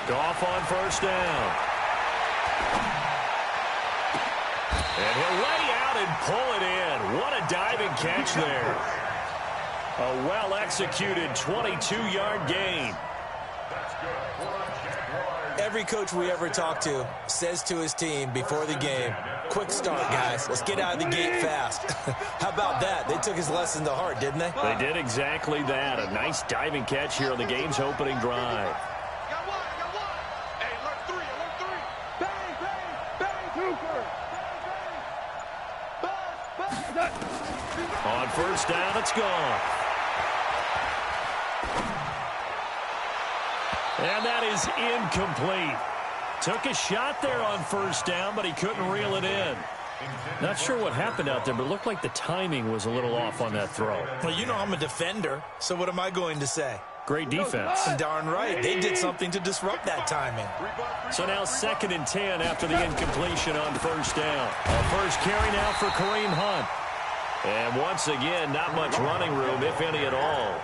Goff on first down. And he'll lay out and pull it in. What a diving catch there. A well-executed 22-yard gain. Every coach we ever talk to says to his team before the game, quick start, guys. Let's get out of the gate fast. How about that? They took his lesson to heart, didn't they? They did exactly that. A nice diving catch here on the game's opening drive. On first down, it's gone. And that is incomplete. Took a shot there on first down, but he couldn't reel it in. Not sure what happened out there, but it looked like the timing was a little off on that throw. Well, you know I'm a defender, so what am I going to say? Great defense. Darn right. They did something to disrupt that timing. So now 2nd and 10 after the incompletion on first down. A first carry now for Kareem Hunt. And once again, not much running room, if any at all.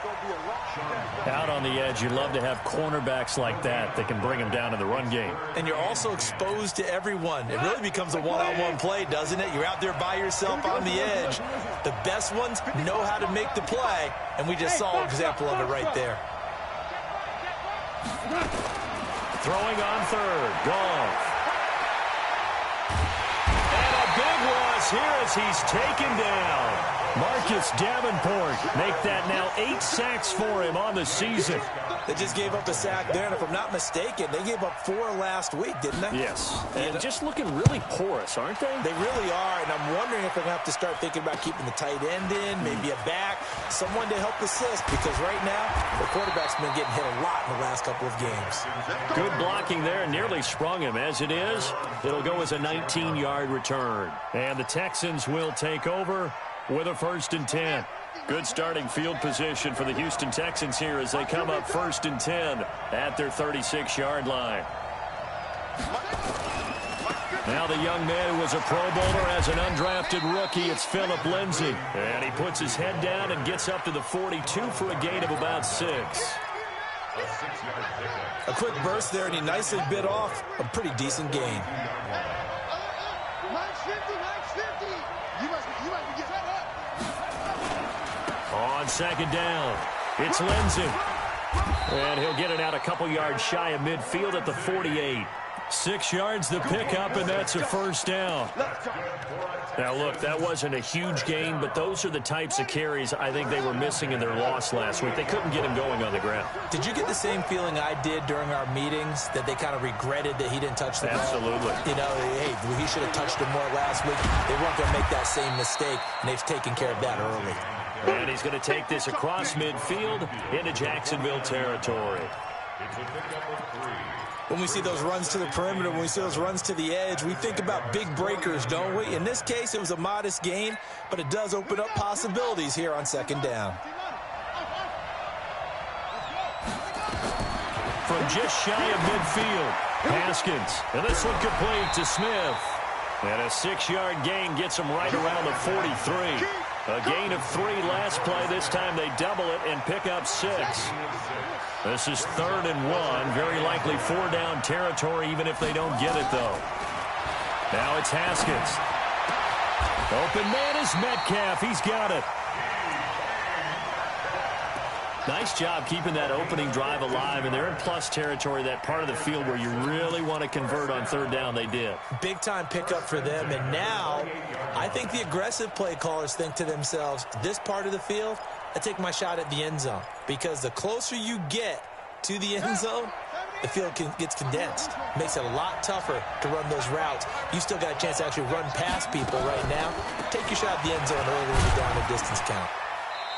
Out on the edge, you'd love to have cornerbacks like that that can bring them down in the run game. And you're also exposed to everyone. It really becomes a one-on-one play, doesn't it? You're out there by yourself on the edge. The best ones know how to make the play, and we just saw an example of it right there. Throwing on third, Goff. And a big loss here as he's taken down. Marcus Davenport make that now 8 sacks for him on the season. They just gave up a sack there, and if I'm not mistaken, they gave up 4 last week, didn't they? Yes. And just looking really porous, aren't they? They really are, and I'm wondering if they're going to have to start thinking about keeping the tight end in, maybe a back, someone to help assist, because right now, the quarterback's been getting hit a lot in the last couple of games. Good blocking there, nearly sprung him. As it is, it'll go as a 19-yard return. And the Texans will take over with a 1st and 10. Good starting field position for the Houston Texans here as they come up 1st and 10 at their 36-yard line. Now the young man who was a Pro Bowler as an undrafted rookie, it's Phillip Lindsay. And he puts his head down and gets up to the 42 for a gain of about 6. A quick burst there, and he nicely bit off a pretty decent gain. On 2nd down, it's Lindsay. And he'll get it out a couple yards shy of midfield at the 48. 6 yards the pickup, and that's a 1st down. Now, look, that wasn't a huge gain, but those are the types of carries I think they were missing in their loss last week. They couldn't get him going on the ground. Did you get the same feeling I did during our meetings, that they kind of regretted that he didn't touch the ball? Absolutely. You know, hey, he should have touched it more last week. They weren't going to make that same mistake, and they've taken care of that early. And he's going to take this across midfield into Jacksonville territory. When we see those runs to the perimeter, when we see those runs to the edge, we think about big breakers, don't we? In this case, it was a modest gain, but it does open up possibilities here on 2nd down. From just shy of midfield, Haskins. And this one complete to Smith. And a 6-yard gain gets him right around the 43. A gain of 3 last play. This time they double it and pick up 6. This is 3rd and 1. Very likely 4-down territory, even if they don't get it, though. Now it's Haskins. Open man is Metcalf. He's got it. Nice job keeping that opening drive alive, and they're in plus territory, that part of the field where you really want to convert on 3rd down. They did. Big-time pickup for them, and now I think the aggressive play callers think to themselves, this part of the field, I take my shot at the end zone, because the closer you get to the end zone, the field gets condensed. Makes it a lot tougher to run those routes. You still got a chance to actually run past people right now. Take your shot at the end zone early when you're down the distance count.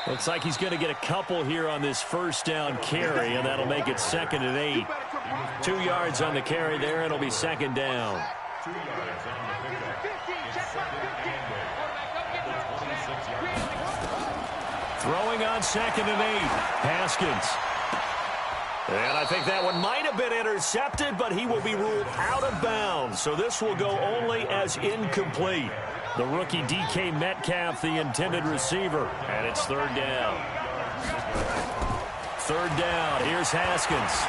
Looks like he's going to get a couple here on this 1st down carry, and that'll make it 2nd and 8. 2 yards on the carry there, and it'll be 2nd down. Throwing on 2nd and 8, Haskins. And I think that one might have been intercepted, but he will be ruled out of bounds. So this will go only as incomplete. The rookie DK Metcalf, the intended receiver. And it's 3rd down. 3rd down. Here's Haskins.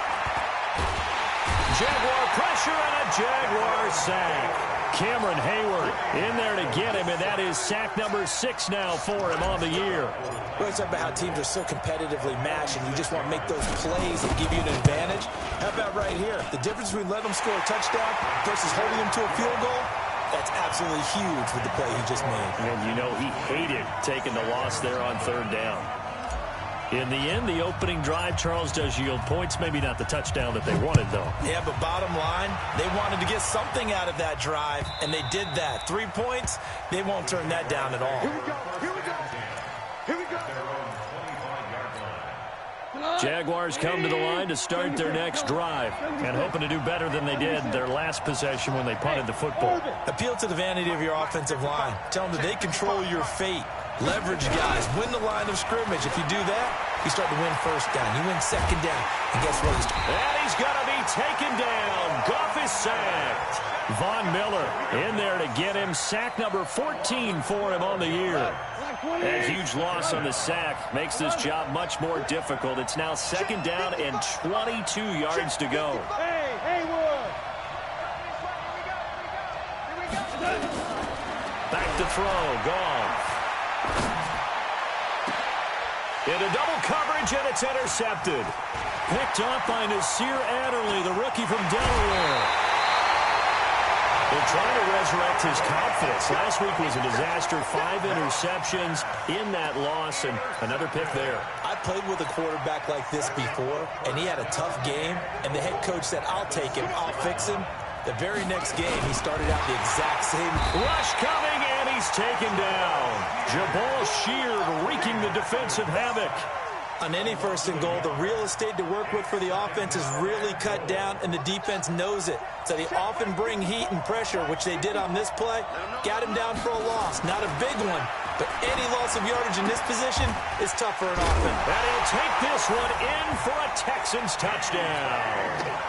Jaguar pressure and a Jaguar sack. Cameron Hayward in there to get him, and that is sack number 6 now for him on the year. We're talking about how teams are so competitively matched, and you just want to make those plays that give you an advantage. How about right here? The difference between letting them score a touchdown versus holding them to a field goal, that's absolutely huge with the play he just made. And you know he hated taking the loss there on 3rd down. In the end, the opening drive, Charles, does yield points. Maybe not the touchdown that they wanted, though. Yeah, but bottom line, they wanted to get something out of that drive, and they did that. 3 points, they won't turn that down at all. Here we go. Here we go. Here we go. Jaguars come to the line to start their next drive, and hoping to do better than they did their last possession when they punted the football. Appeal to the vanity of your offensive line. Tell them that they control your fate. Leverage guys. Win the line of scrimmage. If you do that, you start to win 1st down. You win 2nd down. And guess what? And he's going to be taken down. Goff is sacked. Von Miller in there to get him. Sack number 14 for him on the year. A huge loss on the sack makes this job much more difficult. It's now 2nd down and 22 yards to go. Hey, Haywood. Back to throw. Goff. Into double coverage, and it's intercepted. Picked off by Nasir Adderley, the rookie from Delaware. They're trying to resurrect his confidence. Last week was a disaster. 5 interceptions in that loss, and another pick there. I played with a quarterback like this before, and he had a tough game, and the head coach said, I'll take him, I'll fix him. The very next game, he started out the exact same. Rush coming, and he's taken down. Jabal Sheard wreaking the defensive havoc. On any 1st and goal, the real estate to work with for the offense is really cut down, and the defense knows it. So they often bring heat and pressure, which they did on this play. Got him down for a loss. Not a big one, but any loss of yardage in this position is tough for an offense. And he'll take this one in for a Texans touchdown.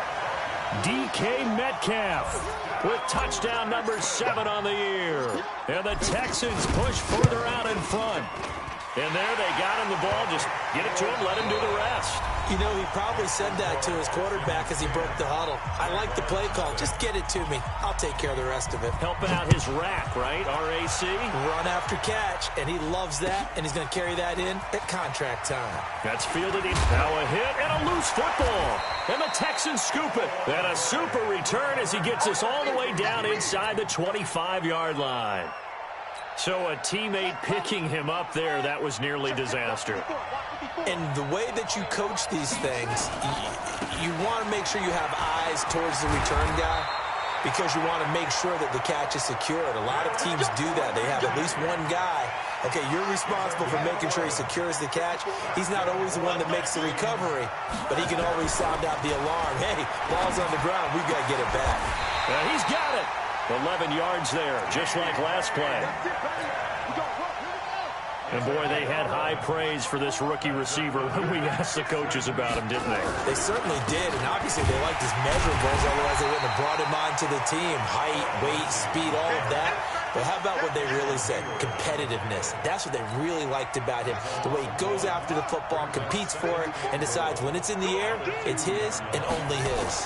DK Metcalf with touchdown number 7 on the year. And the Texans push further out in front. And there they got him the ball. Just get it to him, let him do the rest. You know, he probably said that to his quarterback as he broke the huddle. I like the play call. Just get it to me. I'll take care of the rest of it. Helping out his rack, right? RAC. Run after catch, and he loves that, and he's going to carry that in at contract time. That's fielded in. Now a hit and a loose football. And the Texans scoop it. And a super return as he gets us all the way down inside the 25-yard line. So a teammate picking him up there, that was nearly disaster. And the way that you coach these things, you want to make sure you have eyes towards the return guy because you want to make sure that the catch is secured. A lot of teams do that. They have at least one guy. Okay, you're responsible for making sure he secures the catch. He's not always the one that makes the recovery, but he can always sound out the alarm. Hey, ball's on the ground. We've got to get it back. He's got it. 11 yards there, just like last play. And, boy, they had high praise for this rookie receiver when we asked the coaches about him, didn't they? They certainly did, and obviously they liked his measurables, otherwise they wouldn't have brought him onto the team. Height, weight, speed, all of that. But how about what they really said? Competitiveness. That's what they really liked about him. The way he goes after the football, competes for it, and decides when it's in the air, it's his and only his.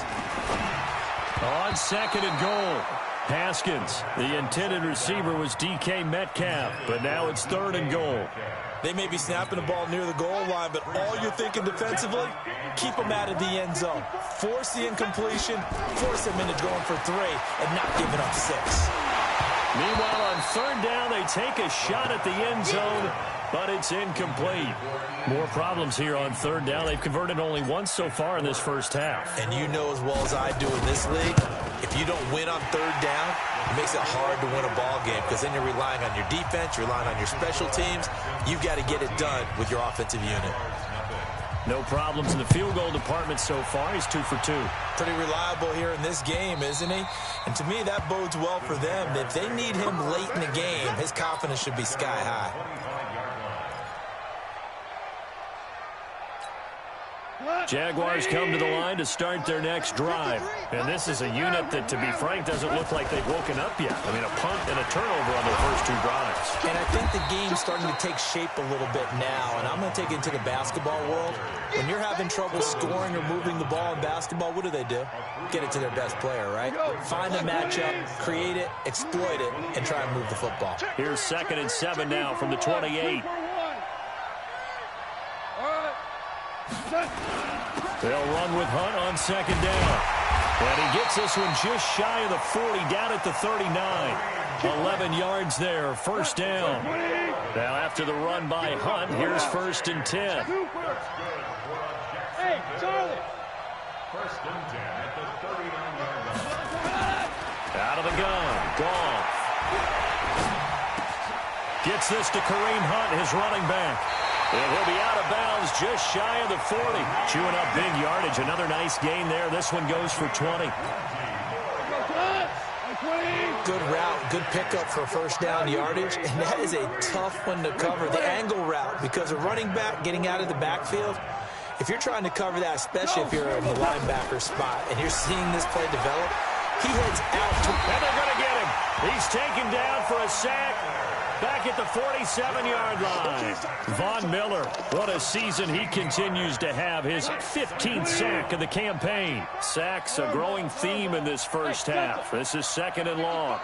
On 2nd and goal. Haskins, the intended receiver, was DK Metcalf, but now it's 3rd and goal. They may be snapping the ball near the goal line, but all you're thinking defensively, keep them out of the end zone. Force the incompletion, force them into going for 3, and not giving up 6. Meanwhile, on 3rd down, they take a shot at the end zone, but it's incomplete. More problems here on 3rd down. They've converted only once so far in this first half. And you know as well as I do in this league, if you don't win on 3rd down, it makes it hard to win a ball game because then you're relying on your defense, you're relying on your special teams. You've got to get it done with your offensive unit. No problems in the field goal department so far. He's 2 for 2. Pretty reliable here in this game, isn't he? And to me, that bodes well for them. If they need him late in the game, his confidence should be sky high. Jaguars come to the line to start their next drive. And this is a unit that, to be frank, doesn't look like they've woken up yet. I mean, a punt and a turnover on their first 2 drives. And I think the game's starting to take shape a little bit now. And I'm going to to take it into the basketball world. When you're having trouble scoring or moving the ball in basketball, what do? Get it to their best player, right? Find a matchup, create it, exploit it, and try and move the football. Here's 2nd and 7 now from the 28. They'll run with Hunt on 2nd down. And he gets this one just shy of the 40, down at the 39. 11 yards there, 1st down. Now after the run by Hunt, here's 1st and 10. Hey, Charlie. 1st and 10 at the 39-yard line. Out of the gun, Goff. Gets this to Kareem Hunt, his running back. And he'll be out of bounds just shy of the 40. Chewing up big yardage. Another nice gain there. This one goes for 20. Good route, good pickup for 1st down yardage, and that is a tough one to cover, the angle route, because a running back getting out of the backfield, if you're trying to cover that, especially if you're in the linebacker spot and you're seeing this play develop, he heads out. And they're going to get him. He's taken down for a sack. Back at the 47-yard line. Von Miller, what a season he continues to have. His 15th sack of the campaign. Sacks a growing theme in this first half. This is 2nd and long.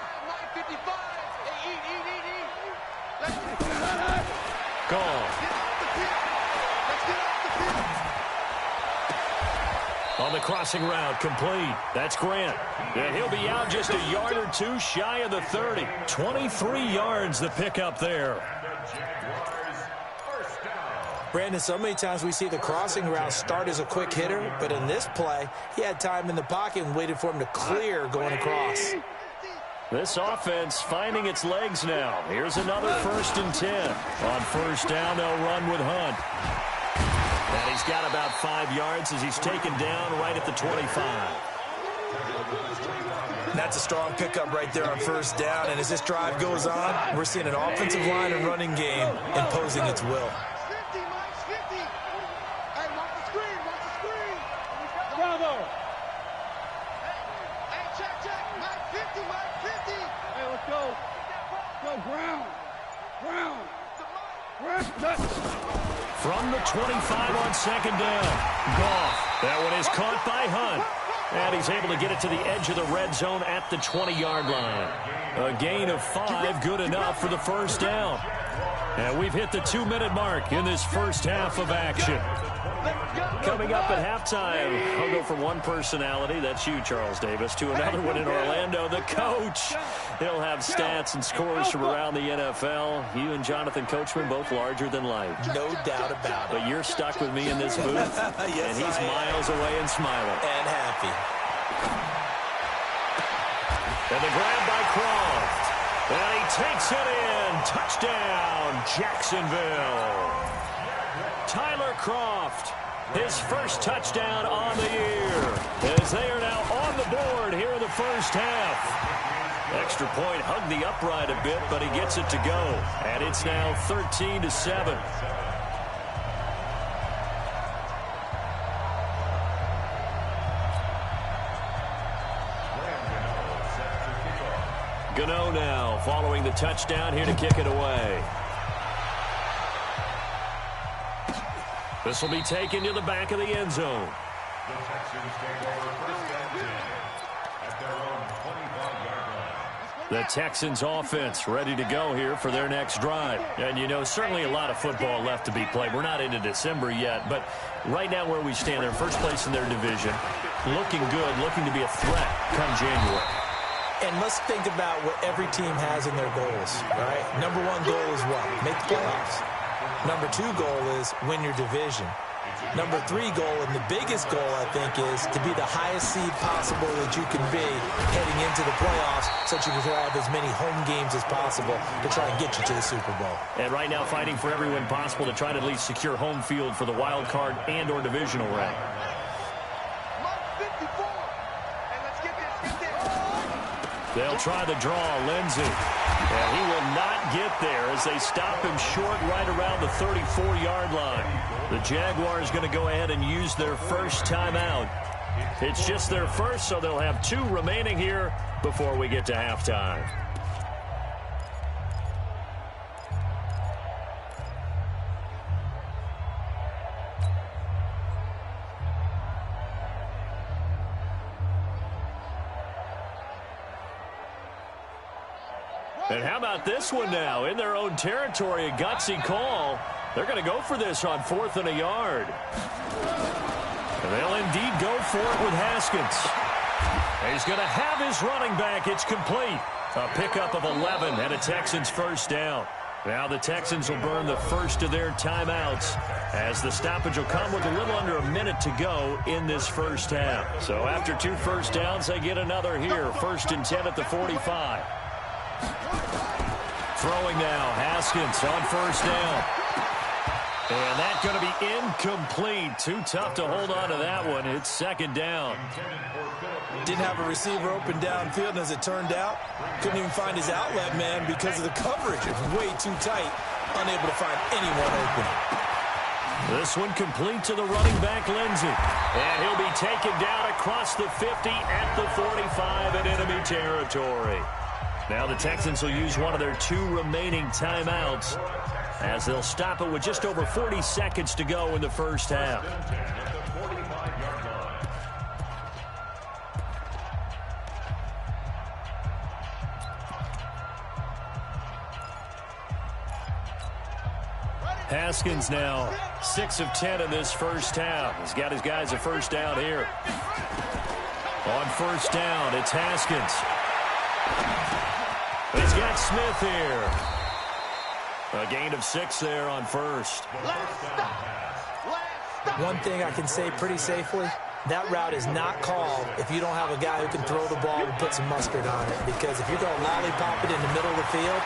Goff. On the crossing route, complete. That's Grant. And he'll be out just a yard or two shy of the 30. 23 yards the pickup there. Brandon, so many times we see the crossing route start as a quick hitter, but in this play, he had time in the pocket and waited for him to clear going across. This offense finding its legs now. Here's another 1st and 10. On 1st down, they'll run with Hunt. And he's got about 5 yards as he's taken down right at the 25. That's a strong pickup right there on 1st down. And as this drive goes on, we're seeing an offensive line and running game imposing its will. Bravo. Hey, check. Mike 50, Mike 50. Hey, let's go. Go, Brown. From the 25 on 2nd down. Goff. That one is caught by Hunt. And he's able to get it to the edge of the red zone at the 20-yard line. A gain of 5, good enough for the 1st down. And we've hit the 2-minute mark in this first half of action. Coming up at halftime, I'll go from one personality, that's you, Charles Davis, to another one in Orlando, the coach. He'll have stats and scores from around the NFL. You and Jonathan Coachman, both larger than life. No doubt about it. But you're stuck with me in this booth, yes, and he's miles away and smiling. And happy. And the grab by Croft. And he takes it in. Touchdown, Jacksonville. Tyler Croft, his first touchdown on the year, as they are now on the board here in the first half. Extra point hugged the upright a bit, but he gets it to go. And it's now 13-7. Gano now following the touchdown here to kick it away. This will be taken to the back of the end zone. The Texans take over 1st and 10 at their own 25-yard line. The Texans offense ready to go here for their next drive. And, you know, certainly a lot of football left to be played. We're not into December yet, but right now where we stand, they're first place in their division. Looking good, looking to be a threat come January. And let's think about what every team has in their goals, right? Number 1 goal is what? Make the playoffs. Number 2 goal is win your division. Number 3 goal, and the biggest goal, I think, is to be the highest seed possible that you can be heading into the playoffs so that you can have as many home games as possible to try and get you to the Super Bowl. And right now fighting for every win possible to try to at least secure home field for the wild card and or divisional round. They'll try the draw, Lindsey. And he will not get there as they stop him short right around the 34-yard line. The Jaguars going to go ahead and use their first timeout. It's just their first, so they'll have 2 remaining here before we get to halftime. And how about this one now? In their own territory, a gutsy call. They're going to go for this on 4th and a yard. And they'll indeed go for it with Haskins. He's going to have his running back. It's complete. A pickup of 11 and a Texans first down. Now the Texans will burn the first of their timeouts as the stoppage will come with a little under a minute to go in this first half. So after 2 first downs, they get another here. 1st and 10 at the 45. Throwing now, Haskins on 1st down. And that's going to be incomplete. Too tough to hold on to that one. It's 2nd down. Didn't have a receiver open downfield, and as it turned out, couldn't even find his outlet man because of the coverage. It was way too tight, unable to find anyone open. This one complete to the running back, Lindsey. And he'll be taken down across the 50 at the 45 in enemy territory. Now the Texans will use one of their 2 remaining timeouts as they'll stop it with just over 40 seconds to go in the first half. Haskins now 6 of 10 in this first half. He's got his guys a first down here. On 1st down, it's Haskins. He's got Smith here. A gain of 6 there on 1st. One thing I can say pretty safely, that route is not called if you don't have a guy who can throw the ball and put some mustard on it. Because if you're going to lollipop it in the middle of the field,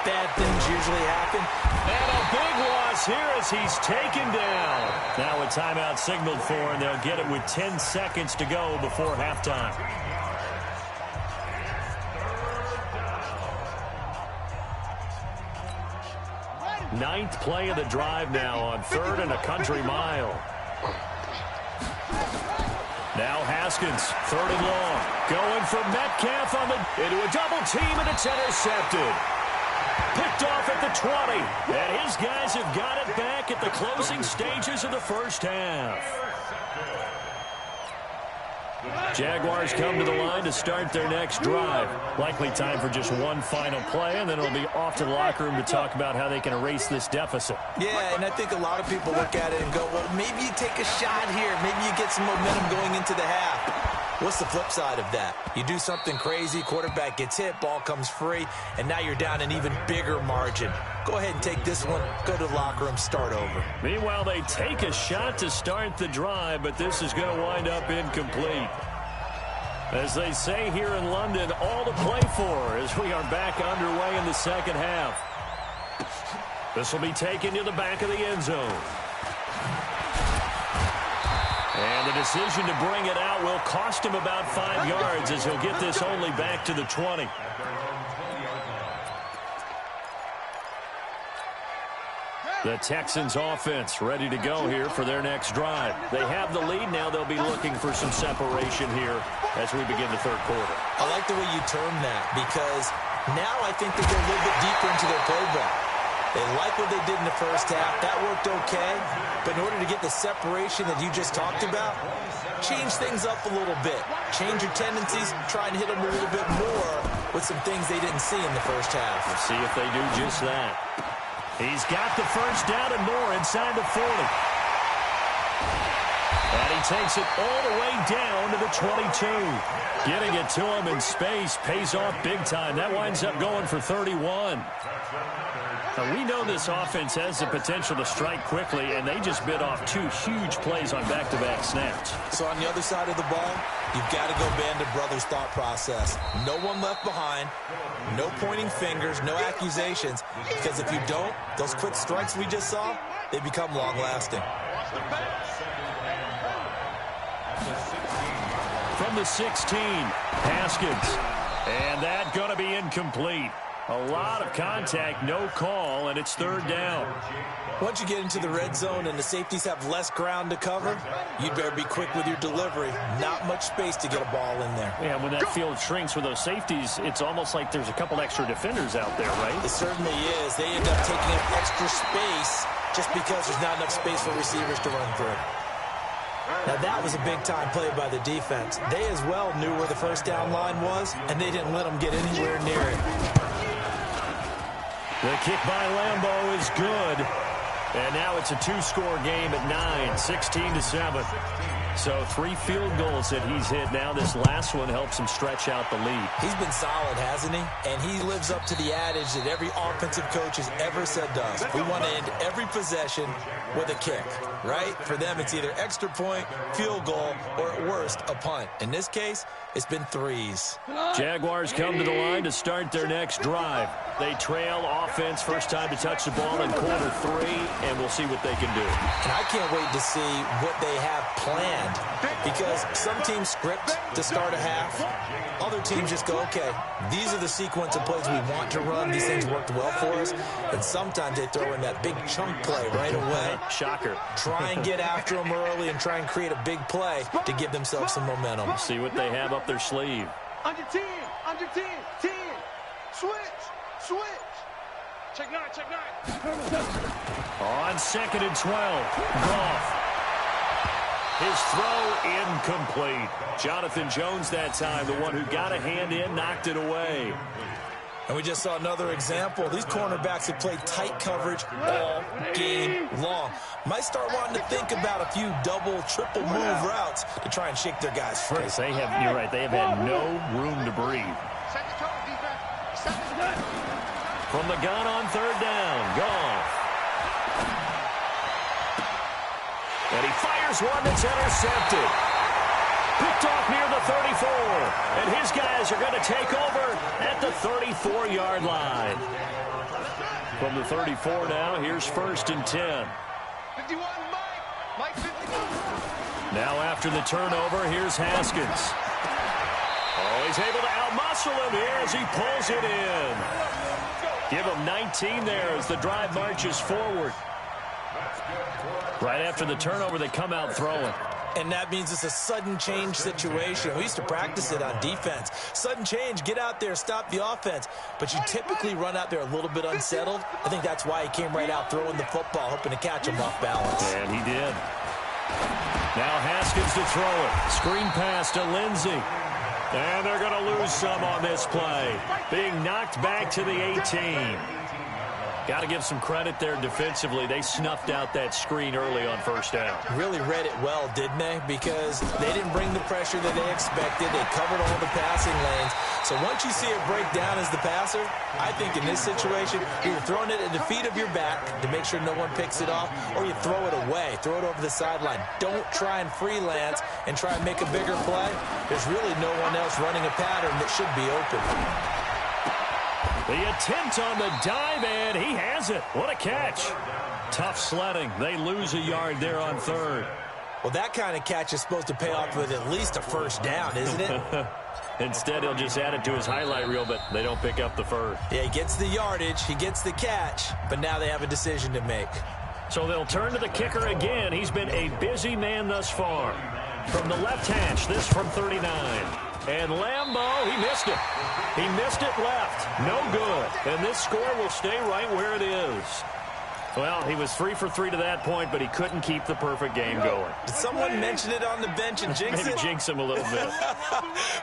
bad things usually happen. And a big loss here as he's taken down. Now a timeout signaled for, and they'll get it with 10 seconds to go before halftime. Ninth play of the drive now on 3rd and a country mile. Now Haskins, 3rd and long. Going for Metcalf into a double team, and it's intercepted. Picked off at the 20. And his guys have got it back at the closing stages of the first half. Jaguars come to the line to start their next drive. Likely time for just one final play, and then it'll be off to the locker room to talk about how they can erase this deficit. Yeah, and I think a lot of people look at it and go, well, maybe you take a shot here. Maybe you get some momentum going into the half. What's the flip side of that? You do something crazy, quarterback gets hit, ball comes free, and now you're down an even bigger margin. Go ahead and take this one, go to the locker room, start over. Meanwhile, they take a shot to start the drive, but this is going to wind up incomplete. As they say here in London, all to play for as we are back underway in the second half. This will be taken to the back of the end zone. And the decision to bring it out will cost him about 5 yards as he'll get this only back to the 20. The Texans offense ready to go here for their next drive. They have the lead now. They'll be looking for some separation here as we begin the third quarter. I like the way you term that because now I think they go a little bit deeper into their playbook. They like what they did in the first half. That worked okay. But in order to get the separation that you just talked about, change things up a little bit. Change your tendencies. Try and hit them a little bit more with some things they didn't see in the first half. Let's see if they do just that. He's got the first down and more inside the 40. And he takes it all the way down to the 22. Getting it to him in space pays off big time. That winds up going for 31. Now, we know this offense has the potential to strike quickly, and they just bit off 2 huge plays on back-to-back snaps. So on the other side of the ball, you've got to go band of brothers thought process. No one left behind, no pointing fingers, no accusations, because if you don't, those quick strikes we just saw, they become long-lasting. From the 16, Haskins. And that going to be incomplete. A lot of contact, no call, and it's 3rd down. Once you get into the red zone and the safeties have less ground to cover, you'd better be quick with your delivery. Not much space to get a ball in there. Yeah, when that field shrinks with those safeties, it's almost like there's a couple extra defenders out there, right? It certainly is. They end up taking up extra space just because there's not enough space for receivers to run through. Now, that was a big-time play by the defense. They as well knew where the first down line was, and they didn't let them get anywhere near it. The kick by Lambeau is good. And now it's a two-score game at 9, 16-7. So 3 field goals that he's hit now. This last one helps him stretch out the lead. He's been solid, hasn't he? And he lives up to the adage that every offensive coach has ever said to us. We want to end every possession with a kick, right? For them, it's either extra point, field goal, or at worst, a punt. In this case, it's been 3s. Jaguars come to the line to start their next drive. They trail offense, first time to touch the ball in quarter 3, and we'll see what they can do. And I can't wait to see what they have planned, because some teams script to start a half. Other teams just go, okay, these are the sequence of plays we want to run. These things worked well for us. And sometimes they throw in that big chunk play right away. Shocker. Try and get after them early and try and create a big play to give themselves some momentum. See what they have up their sleeve. Under 10, 10. Switch. Check 9. On 2nd and 12, Goff. His throw incomplete. Jonathan Jones that time, the one who got a hand in, knocked it away. And we just saw another example. These cornerbacks have played tight coverage all game long. Might start wanting to think about a few double, triple move routes to try and shake their guys free. Yes, you're right, they have had no room to breathe. From the gun on 3rd down, Goff. And he fires one that's intercepted. Picked off near the 34. And his guys are going to take over at the 34-yard line. From the 34 now, here's 1st and 10. 51, Mike 51. Now after the turnover, here's Haskins. Oh, he's able to outmuscle him here as he pulls it in. Give him 19 there as the drive marches forward. Right after the turnover, they come out throwing. And that means it's a sudden change situation. We used to practice it on defense. Sudden change, get out there, stop the offense. But you typically run out there a little bit unsettled. I think that's why he came right out throwing the football, hoping to catch him off balance. And he did. Now Haskins to throw it. Screen pass to Lindsey. And they're going to lose some on this play. Being knocked back to the 18. Got to give some credit there defensively. They snuffed out that screen early on 1st down. Really read it well, didn't they? Because they didn't bring the pressure that they expected. They covered all the passing lanes. So once you see it break down as the passer, I think in this situation, you're throwing it at the feet of your back to make sure no one picks it off, or you throw it away, throw it over the sideline. Don't try and freelance and try and make a bigger play. There's really no one else running a pattern that should be open. The attempt on the dive, and he has it. What a catch. Tough sledding. They lose a yard there on 3rd. Well, that kind of catch is supposed to pay off with at least a 1st down, isn't it? Instead, he'll just add it to his highlight reel, but they don't pick up the 1st. Yeah, he gets the yardage, he gets the catch, but now they have a decision to make. So they'll turn to the kicker again. He's been a busy man thus far. From the left hash, this from 39. And Lambeau, he missed it. He missed it left. No good. And this score will stay right where it is. Well, he was 3 for 3 to that point, but he couldn't keep the perfect game going. Did someone mention it on the bench and jinx it? Maybe jinx him a little bit.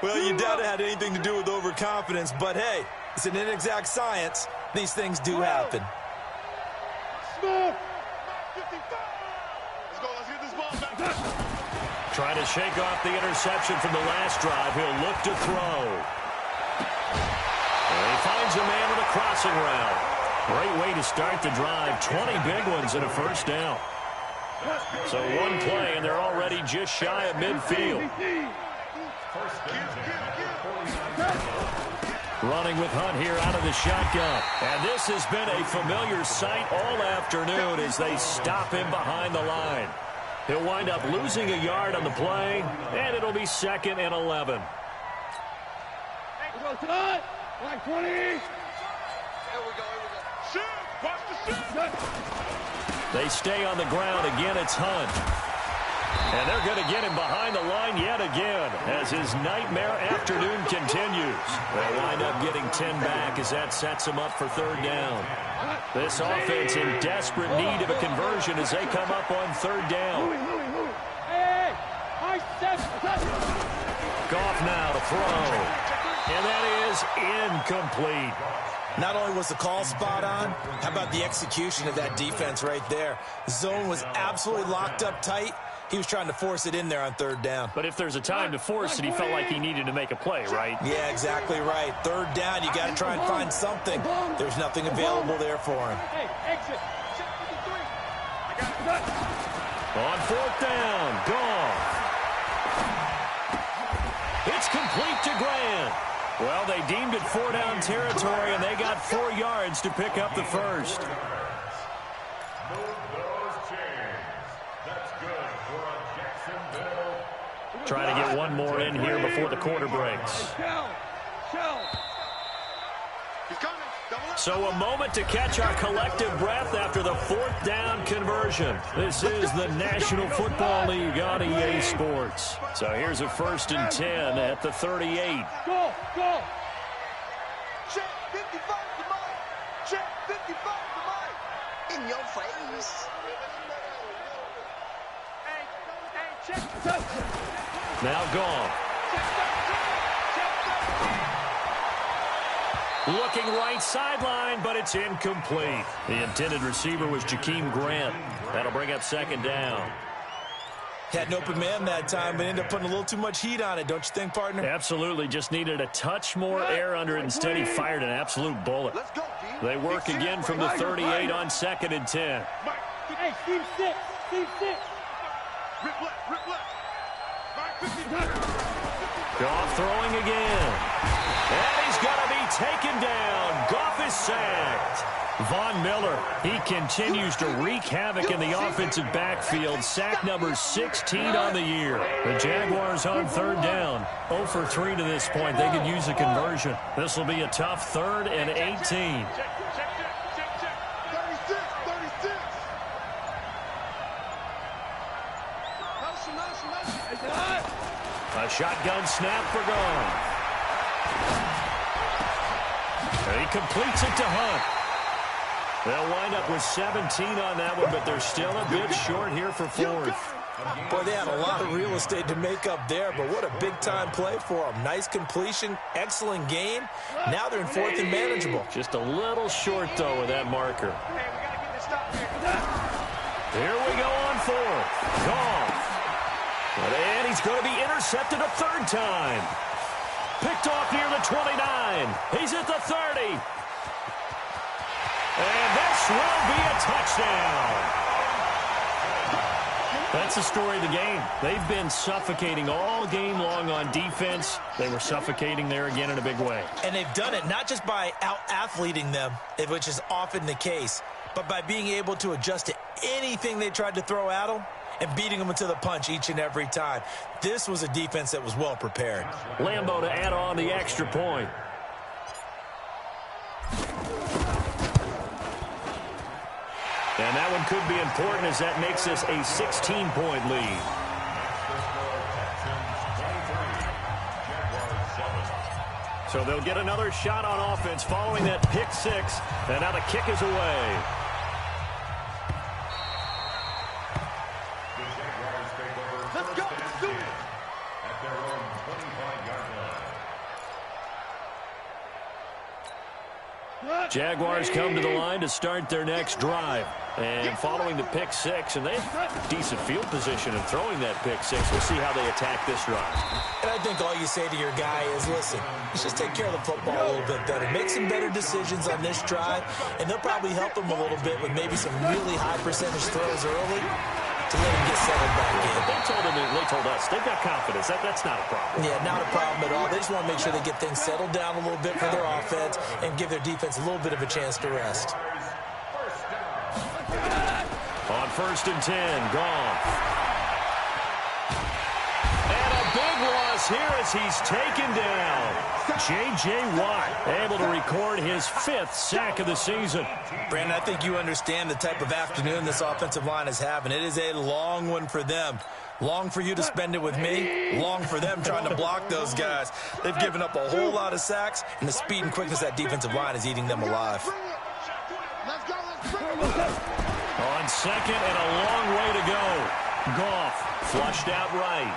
Well, you doubt it had anything to do with overconfidence, but hey, it's an inexact science. These things do happen. Smith. 55. Let's get this ball back. Trying to shake off the interception from the last drive. He'll look to throw. And he finds a man with a crossing route. Great way to start the drive. 20 big ones and a 1st down. So one play, and they're already just shy of midfield. Running with Hunt here out of the shotgun. And this has been a familiar sight all afternoon as they stop him behind the line. He'll wind up losing a yard on the play, and it'll be 2nd and 11. Like 20. Here we go. Shoot! Watch the shoot! They stay on the ground. Again, it's Hunt. And they're going to get him behind the line yet again as his nightmare afternoon continues. They'll wind up getting 10 back as that sets him up for 3rd down. This offense in desperate need of a conversion as they come up on 3rd down. Goff now to throw. And that is incomplete. Not only was the call spot on, how about the execution of that defense right there? Zone was absolutely locked up tight. He was trying to force it in there on third down. But if there's a time to force it, he felt like he needed to make a play, right? Yeah, exactly right. Third down, you got to try and find something. There's nothing available there for him. Hey, exit. Check 53. I got it. On fourth down, Goff. It's complete to Grant. Well, they deemed it 4-down territory, and they got 4 yards to pick up the first. Trying to get one more in here before the quarter breaks. So a moment to catch our collective breath after the 4th down conversion. This is the National Football League on EA Sports. So here's a 1st and 10 at the 38. Go, go. Check 55 to Mike. Check 55 to Mike. In your face. Hey, check. Now gone. Looking right sideline, but it's incomplete. The intended receiver was Jakeem Grant. That'll bring up 2nd down. Had an open man that time, but ended up putting a little too much heat on it, don't you think, partner? Absolutely. Just needed a touch more air under it. Instead, he fired an absolute bullet. They work again from the 38 on 2nd and 10. Hey, Steve 6. Steve 6. Rip left, rip left. Goff throwing again. And he's going to be taken down. Goff is sacked. Von Miller, he continues to wreak havoc in the offensive backfield. Sack number 16 on the year. The Jaguars on 3rd down. 0 for 3 to this point. They could use a conversion. This will be a tough 3rd and 18. A shotgun snap for Goff. He completes it to Hunt. They'll wind up with 17 on that one, but they're still a bit short here for 4th. Boy, they had a lot of real estate to make up there, but what a big-time play for them. Nice completion, excellent gain. Now they're in 4th and manageable. Just a little short, though, with that marker. Here we go on 4th. Goff. And he's going to be intercepted a 3rd time. Picked off near the 29. He's at the 30. And this will be a touchdown. That's the story of the game. They've been suffocating all game long on defense. They were suffocating there again in a big way. And they've done it not just by out-athleting them, which is often the case, but by being able to adjust to anything they tried to throw at them and beating them into the punch each and every time. This was a defense that was well prepared. Lambeau to add on the extra point. And that one could be important as that makes us a 16-point lead. So they'll get another shot on offense following that pick 6. And now the kick is away. Let's go. Let's do it. At their own 25-yard line. Jaguars come to the line to start their next drive. And following the pick 6, and they have decent field position in throwing that pick 6. We'll see how they attack this drive. And I think all you say to your guy is, listen, let's just take care of the football a little bit better. Make some better decisions on this drive, and they'll probably help them a little bit with maybe some really high percentage throws early to let him get settled back in. They told us they've got confidence. That's not a problem. Yeah, not a problem at all. They just want to make sure they get things settled down a little bit for their offense and give their defense a little bit of a chance to rest. On 1st and 10, Goff. And a big loss here as he's taken down. J.J. Watt able to record his 5th sack of the season. Brandon, I think you understand the type of afternoon this offensive line is having. It is a long one for them. Long for you to spend it with me. Long for them trying to block those guys. They've given up a whole lot of sacks, and the speed and quickness of that defensive line is eating them alive. On 2nd and a long way to go. Goff flushed out right.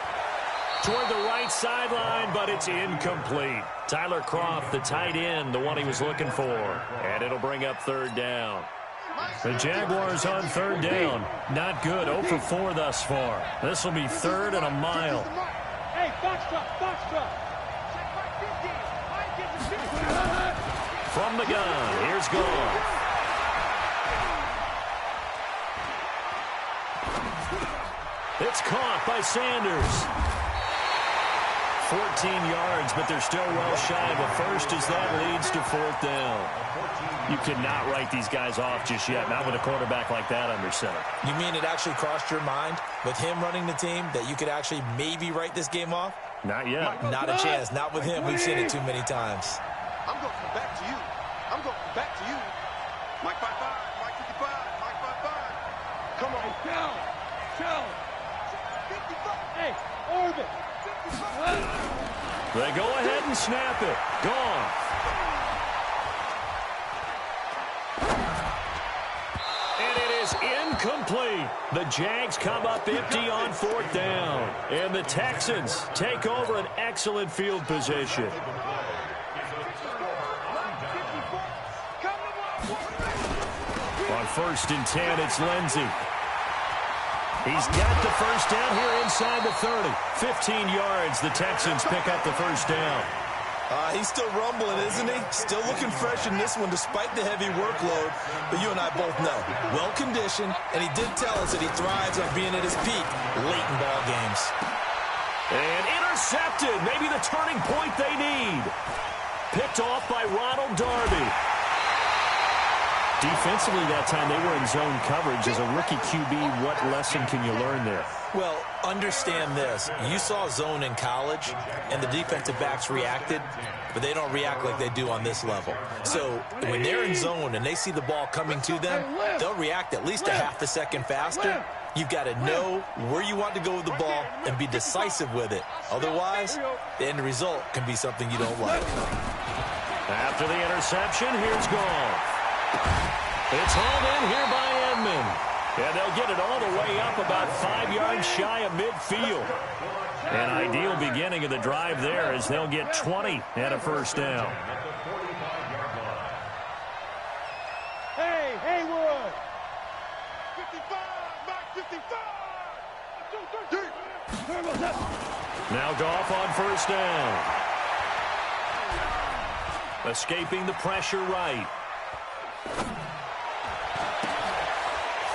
Toward the right sideline, but it's incomplete. Tyler Croft, the tight end, the one he was looking for. And it'll bring up third down. The Jaguars on third down. Not good. 0 for 4 thus far. This will be third and a mile. Hey, box truck. From the gun, here's Goff. It's caught by Sanders. 14 yards, but they're still well shy of a first as that leads to fourth down. You cannot write these guys off just yet, not with a quarterback like that under center. You mean it actually crossed your mind with him running the team that you could actually maybe write this game off? Not yet. Not a chance. Not with him. We've seen it too many times. I'm going back to you. Mike 55, Mike 55, Mike 55. Come on. Chill. 55. Hey, Orbit. 55. They go ahead and snap it. Goff. And it is incomplete. The Jags come up empty on fourth down. And the Texans take over an excellent field position. On 1st and 10, it's Lindsey. He's got the first down here inside the 30. 15 yards, the Texans pick up the first down. He's still rumbling, isn't he? Still looking fresh in this one despite the heavy workload. But you and I both know, well-conditioned, and he did tell us that he thrives on being at his peak late in ball games. And intercepted, maybe the turning point they need. Picked off by Ronald Darby. Defensively that time, they were in zone coverage. As a rookie QB, what lesson can you learn there? Well, understand this. You saw zone in college, and the defensive backs reacted, but they don't react like they do on this level. So when they're in zone and they see the ball coming to them, they'll react at least a half a second faster. You've got to know where you want to go with the ball and be decisive with it. Otherwise, the end result can be something you don't like. After the interception, here's Goff. It's hauled in here by Edmond. And they'll get it all the way up about 5 yards shy of midfield. An ideal beginning of the drive there as they'll get 20 and a first down. Hey, Haywood. 55, Mike 55. Now Goff on first down. Escaping the pressure right.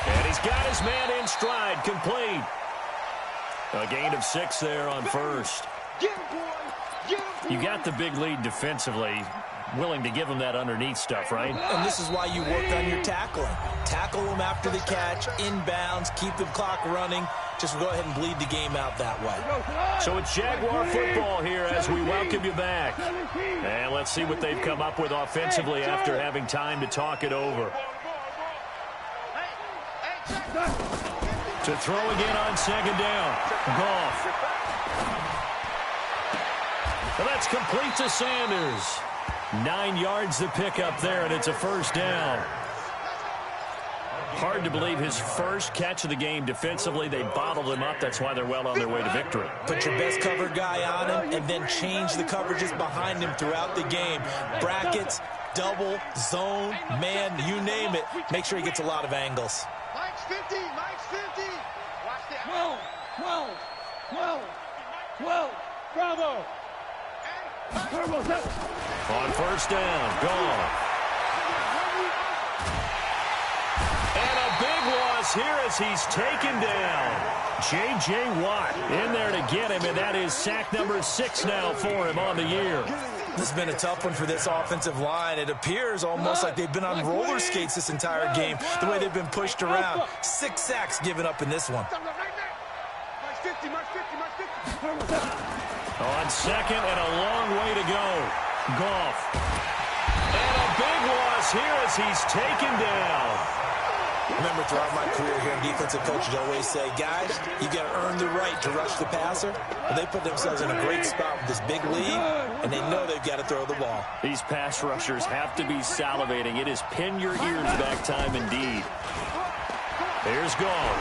And he's got his man in stride, complete. A gain of 6 there on first. Get him, boy. Get him, boy. You got the big lead defensively. Willing to give him that underneath stuff, right? And this is why you work on your tackling. Tackle them after the catch, inbounds, keep the clock running. Just go ahead and bleed the game out that way. So it's Jaguar football here as we welcome you back. And let's see what they've come up with offensively after having time to talk it over. To throw again on second down. Goff. And that's complete to Sanders. 9 yards to pick up there, and it's a first down. Hard to believe his first catch of the game defensively. They bottled him up. That's why they're well on their way to victory. Put your best cover guy on him and then change the coverages behind him throughout the game. Brackets, double, zone, man, you name it. Make sure he gets a lot of angles. Mike's 50, Mike's 50. Watch the 12. Bravo. On first down, Goff. And a big loss here as he's taken down. J.J. Watt in there to get him, and that is sack number 6 now for him on the year. This has been a tough one for this offensive line. It appears almost like they've been on roller skates this entire game, the way they've been pushed around. 6 sacks given up in this one. Mike's 50, Mike's 50, Mike's 50. On second and a long way to go. Goff. And a big loss here as he's taken down. Remember, throughout my career here, defensive coaches always say, guys, you got to earn the right to rush the passer. And they put themselves in a great spot with this big lead, and they know they've got to throw the ball. These pass rushers have to be salivating. It is pin your ears back time indeed. Here's Goff.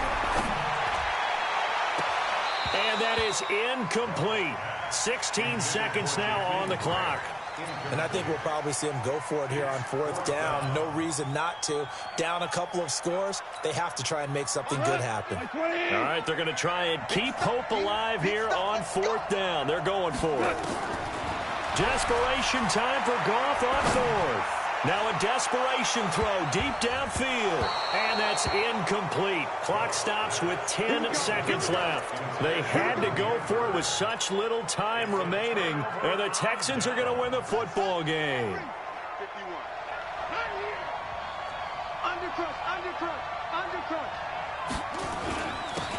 And that is incomplete. 16 seconds now on the clock. And I think we'll probably see them go for it here on 4th down. No reason not to. Down a couple of scores, they have to try and make something good happen. All right, they're going to try and keep hope alive here on 4th down. They're going for it. Desperation time for Goff on 4th. Now a desperation throw deep downfield. And that's incomplete. Clock stops with 10 seconds left. They had to go for it with such little time remaining. And the Texans are going to win the football game. 51. Undercut.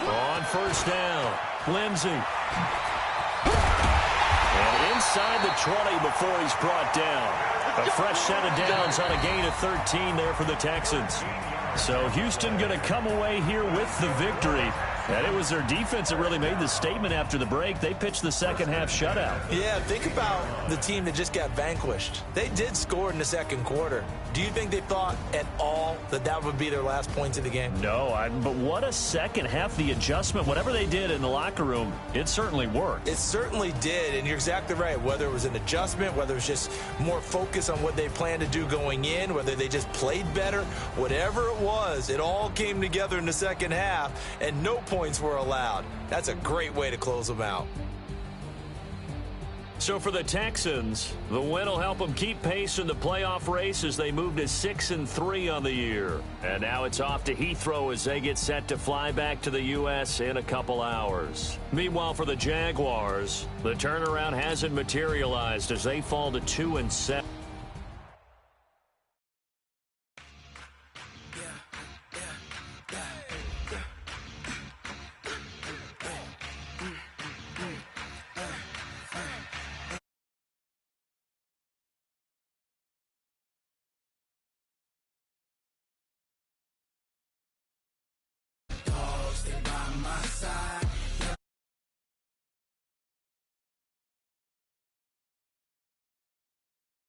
On 1st down, Lindsey. And inside the 20 before he's brought down. A fresh set of downs on a gain of 13 there for the Texans. So Houston going to come away here with the victory. And it was their defense that really made the statement after the break. They pitched the second-half shutout. Yeah, think about the team that just got vanquished. They did score in the second quarter. Do you think they thought at all that that would be their last points of the game? No, but what a second half. The adjustment, whatever they did in the locker room, it certainly worked. It certainly did, and you're exactly right. Whether it was an adjustment, whether it was just more focus on what they planned to do going in, whether they just played better, whatever it was, it all came together in the second half, and no points were allowed. That's a great way to close them out. So for the Texans, the win will help them keep pace in the playoff race as they move to 6-3 on the year. And now it's off to Heathrow as they get set to fly back to the U.S. in a couple hours. Meanwhile, for the Jaguars, the turnaround hasn't materialized as they fall to 2-7.